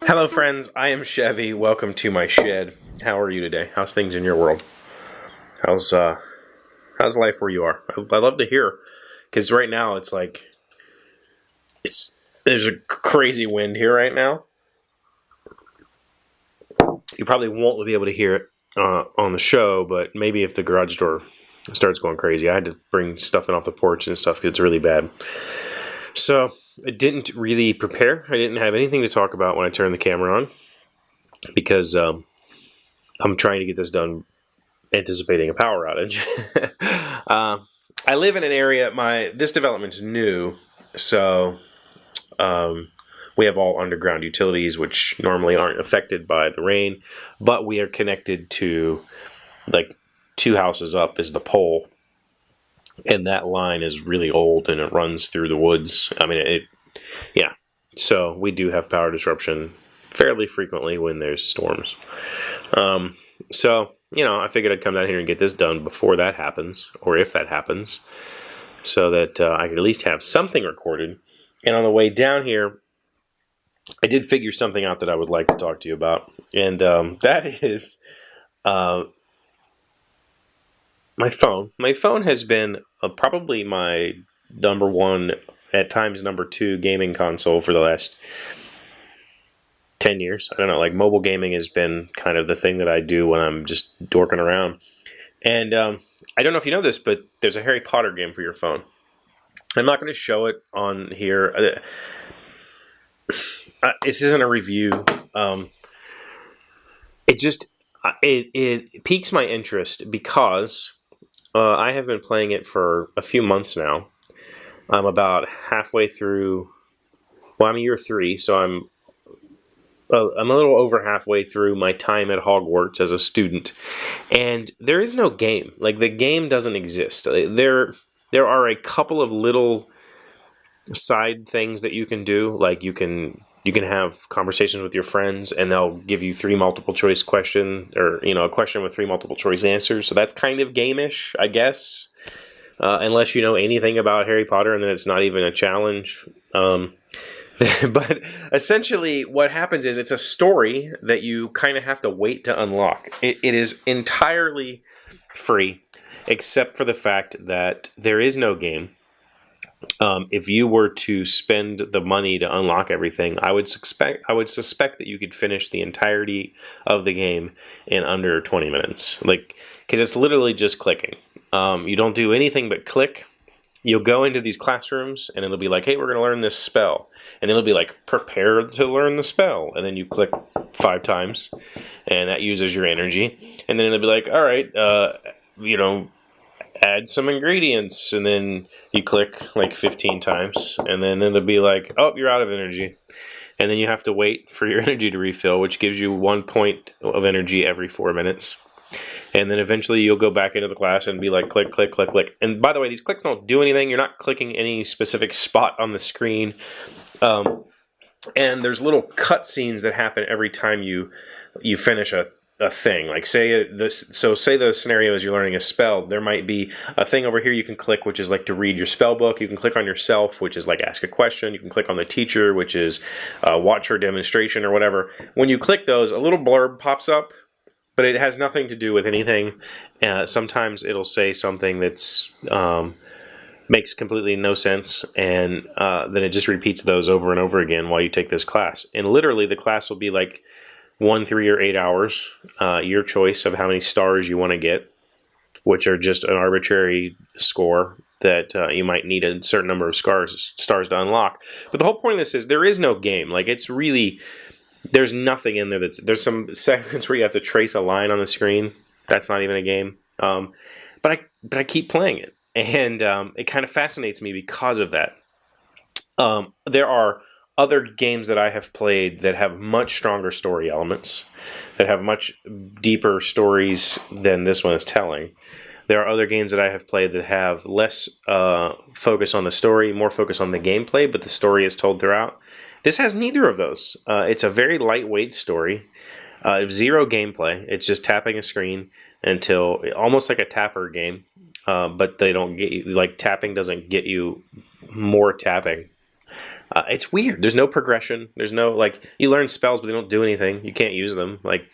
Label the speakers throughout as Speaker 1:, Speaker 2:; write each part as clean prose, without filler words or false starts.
Speaker 1: Hello friends, I am Chevee. Welcome to my shed. How are you today? How's things in your world? How's life where you are? I love to hear, because right now it's like there's a crazy wind here right now. You probably won't be able to hear it on the show, but maybe if the garage door starts going crazy. I had to bring stuff in off the porch and stuff because it's really bad. So I didn't really prepare. I didn't have anything to talk about when I turned the camera on because I'm trying to get this done anticipating a power outage. I live in an area, this development's new, so we have all underground utilities which normally aren't affected by the rain, but we are connected to, like, 2 houses up is the pole. And that line is really old and it runs through the woods. I mean, yeah. So we do have power disruption fairly frequently when there's storms. So, I figured I'd come down here and get this done before that happens, or if that happens, so that I could at least have something recorded. And on the way down here, I did figure something out that I would like to talk to you about. And that is my phone. My phone has been probably my number one, at times number 2 gaming console for the last 10 years. I don't know, like mobile gaming has been kind of the thing that I do when I'm just dorking around. And I don't know if you know this, but there's a Harry Potter game for your phone. I'm not going to show it on here. This isn't a review. It piques my interest because I have been playing it for a few months now. I'm about halfway through. Well, I'm year 3, so I'm a little over halfway through my time at Hogwarts as a student, and there is no game. Like, the game doesn't exist. There are a couple of little side things that you can do, like you can have conversations with your friends, and they'll give you 3 multiple choice question, or a question with 3 multiple choice answers. So that's kind of game-ish, I guess, unless you know anything about Harry Potter, and then it's not even a challenge. But essentially, what happens is it's a story that you kind of have to wait to unlock. It is entirely free, except for the fact that there is no game. If you were to spend the money to unlock everything, I would suspect that you could finish the entirety of the game in under 20 minutes. Like, because it's literally just clicking. You don't do anything but click. You'll go into these classrooms, and it'll be like, hey, we're going to learn this spell. And it'll be like, prepare to learn the spell. And then you click 5 times, and that uses your energy. And then it'll be like, all right, add some ingredients. And then you click like 15 times. And then it'll be like, oh, you're out of energy. And then you have to wait for your energy to refill, which gives you 1 point of energy every 4 minutes. And then eventually you'll go back into the class and be like, click, click, click, click. And by the way, these clicks don't do anything. You're not clicking any specific spot on the screen. And there's little cutscenes that happen every time you finish a thing. Like, say the scenario is you're learning a spell. There might be a thing over here you can click, which is like to read your spell book. You can click on yourself, which is like ask a question. You can click on the teacher, which is watch her demonstration or whatever. When you click those, a little blurb pops up, but it has nothing to do with anything. Sometimes it'll say something that's makes completely no sense, and then it just repeats those over and over again while you take this class. And literally, the class will be like 1, 3, or 8 hours, your choice of how many stars you want to get, which are just an arbitrary score that you might need a certain number of stars to unlock. But the whole point of this is there is no game. Like, it's really... There's nothing in there there's some segments where you have to trace a line on the screen. That's not even a game. But I keep playing it, and it kind of fascinates me because of that. There are other games that I have played that have much stronger story elements, that have much deeper stories than this one is telling. There are other games that I have played that have less focus on the story, more focus on the gameplay, but the story is told throughout. This has neither of those. It's a very lightweight story. 0 gameplay. It's just tapping a screen until, almost like a tapper game. but they don't get you, like, tapping doesn't get you more tapping. It's weird. There's no progression. There's no, like, you learn spells, but they don't do anything. You can't use them. Like,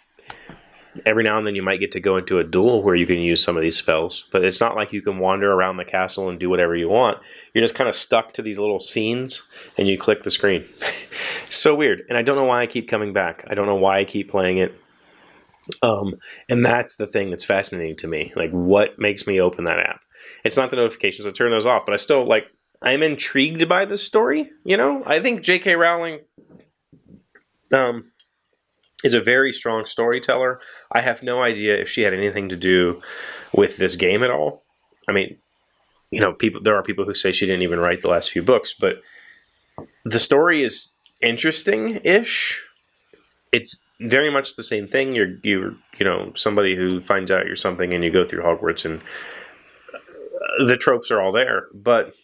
Speaker 1: every now and then you might get to go into a duel where you can use some of these spells, but it's not like you can wander around the castle and do whatever you want. You're just kind of stuck to these little scenes, and you click the screen. So weird. And I don't know why I keep coming back. I don't know why I keep playing it. And that's the thing that's fascinating to me. Like, what makes me open that app? It's not the notifications. I turn those off, but I still, like, I'm intrigued by this story, you know? I think J.K. Rowling is a very strong storyteller. I have no idea if she had anything to do with this game at all. I mean, you know, there are people who say she didn't even write the last few books, but the story is interesting-ish. It's very much the same thing. You're you know, somebody who finds out you're something and you go through Hogwarts, and the tropes are all there, but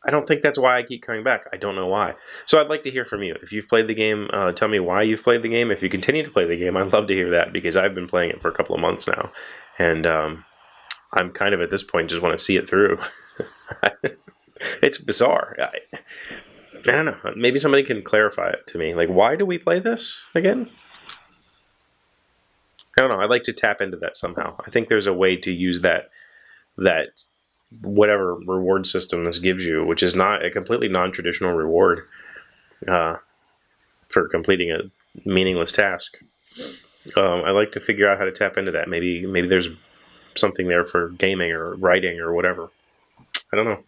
Speaker 1: I don't think that's why I keep coming back. I don't know why. So I'd like to hear from you. If you've played the game, tell me why you've played the game. If you continue to play the game, I'd love to hear that, because I've been playing it for a couple of months now, and I'm kind of at this point just want to see it through. It's bizarre. I don't know. Maybe somebody can clarify it to me. Like, why do we play this again? I don't know. I'd like to tap into that somehow. I think there's a way to use that whatever reward system this gives you, which is not a completely non-traditional reward for completing a meaningless task. I'd like to figure out how to tap into that. Maybe there's something there for gaming or writing or whatever. I don't know.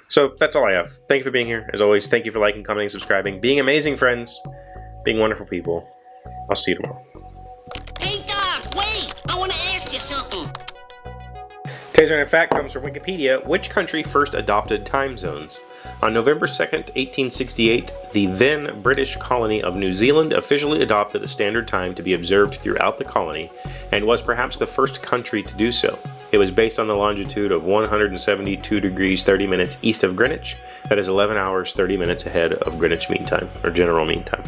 Speaker 1: So that's all I have. Thank you for being here. As always, thank you for liking, commenting, subscribing, being amazing friends, being wonderful people. I'll see you tomorrow.
Speaker 2: Hey, Doc, wait! I want to ask you something.
Speaker 1: Today's fact comes from Wikipedia. Which country first adopted time zones? On November 2nd, 1868, the then British colony of New Zealand officially adopted a standard time to be observed throughout the colony, and was perhaps the first country to do so. It was based on the longitude of 172 degrees 30 minutes east of Greenwich. That is 11 hours 30 minutes ahead of Greenwich Mean Time, or General Mean Time.